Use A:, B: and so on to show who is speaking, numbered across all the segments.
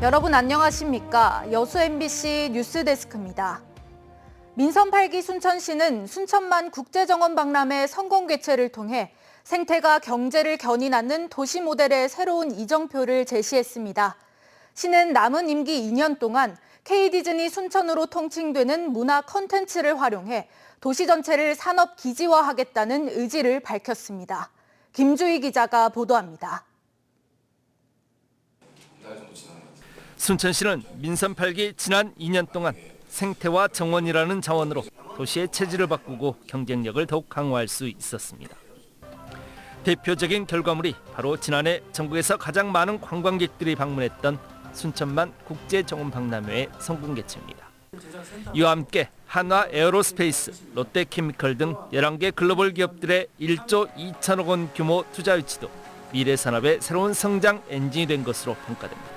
A: 여러분 안녕하십니까? 여수 MBC 뉴스데스크입니다. 민선 8기 순천시는 순천만 국제정원 박람회 성공 개최를 통해 생태가 경제를 견인하는 도시 모델의 새로운 이정표를 제시했습니다. 시는 남은 임기 2년 동안 K디즈니 순천으로 통칭되는 문화 콘텐츠를 활용해 도시 전체를 산업 기지화하겠다는 의지를 밝혔습니다. 김주희 기자가 보도합니다.
B: 순천시는 민선 8기 지난 2년 동안 생태와 정원이라는 자원으로 도시의 체질을 바꾸고 경쟁력을 더욱 강화할 수 있었습니다. 대표적인 결과물이 바로 지난해 전국에서 가장 많은 관광객들이 방문했던 순천만 국제정원박람회의 성공 개최입니다. 이와 함께 한화 에어로스페이스, 롯데케미컬 등 11개 글로벌 기업들의 1조 2천억 원 규모 투자 유치도 미래 산업의 새로운 성장 엔진이 된 것으로 평가됩니다.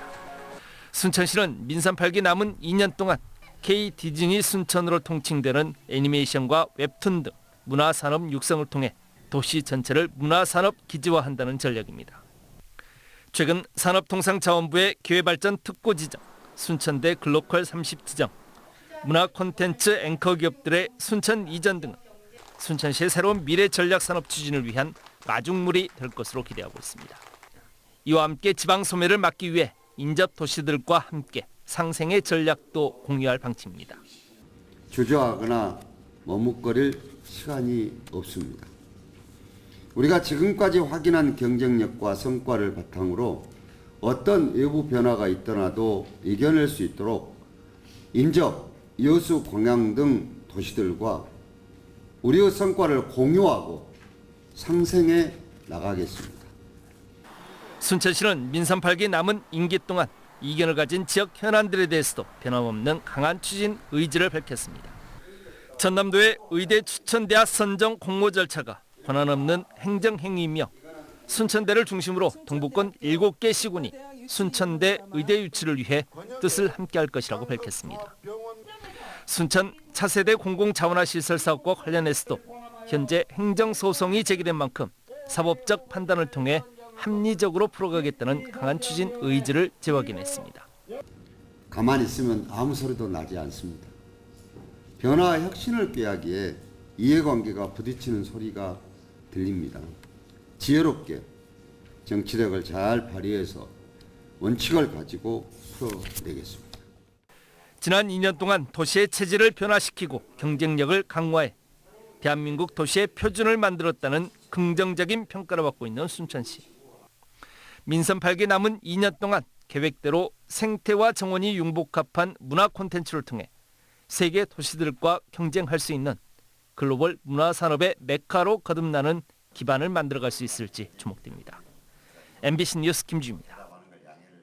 B: 순천시는 민선 8기 남은 2년 동안 K디즈니 순천으로 통칭되는 애니메이션과 웹툰 등 문화산업 육성을 통해 도시 전체를 문화산업 기지화한다는 전략입니다. 최근 산업통상자원부의 기회발전 특고지정, 순천대 글로컬 30지정, 문화 콘텐츠 앵커 기업들의 순천 이전 등은 순천시의 새로운 미래 전략 산업 추진을 위한 마중물이 될 것으로 기대하고 있습니다. 이와 함께 지방 소멸을 막기 위해 인접 도시들과 함께 상생의 전략도 공유할 방침입니다.
C: 주저하거나 머뭇거릴 시간이 없습니다. 우리가 지금까지 확인한 경쟁력과 성과를 바탕으로 어떤 외부 변화가 있더라도 이겨낼 수 있도록 인접, 여수, 광양 등 도시들과 우리의 성과를 공유하고 상생해 나가겠습니다.
B: 순천시는 민선 8기 남은 임기 동안 이견을 가진 지역 현안들에 대해서도 변함없는 강한 추진 의지를 밝혔습니다. 전남도의 의대 추천대학 선정 공모 절차가 권한없는 행정행위이며 순천대를 중심으로 동부권 7개 시군이 순천대 의대 유치를 위해 뜻을 함께할 것이라고 밝혔습니다. 순천 차세대 공공자원화시설 사업과 관련해서도 현재 행정소송이 제기된 만큼 사법적 판단을 통해 합리적으로 풀어가겠다는 강한 추진 의지를 재확인했습니다.
C: 가만히 있으면 아무 소리도 나지 않습니다. 변화와 혁신을 꾀하기에 이해관계가 부딪히는 소리가 들립니다. 지혜롭게 정치력을 잘 발휘해서 원칙을 가지고 풀어내겠습니다.
B: 지난 2년 동안 도시의 체질을 변화시키고 경쟁력을 강화해 대한민국 도시의 표준을 만들었다는 긍정적인 평가를 받고 있는 순천시. 민선 8기 남은 2년 동안 계획대로 생태와 정원이 융복합한 문화 콘텐츠를 통해 세계 도시들과 경쟁할 수 있는 글로벌 문화산업의 메카로 거듭나는 기반을 만들어갈 수 있을지 주목됩니다. MBC 뉴스 김주희입니다.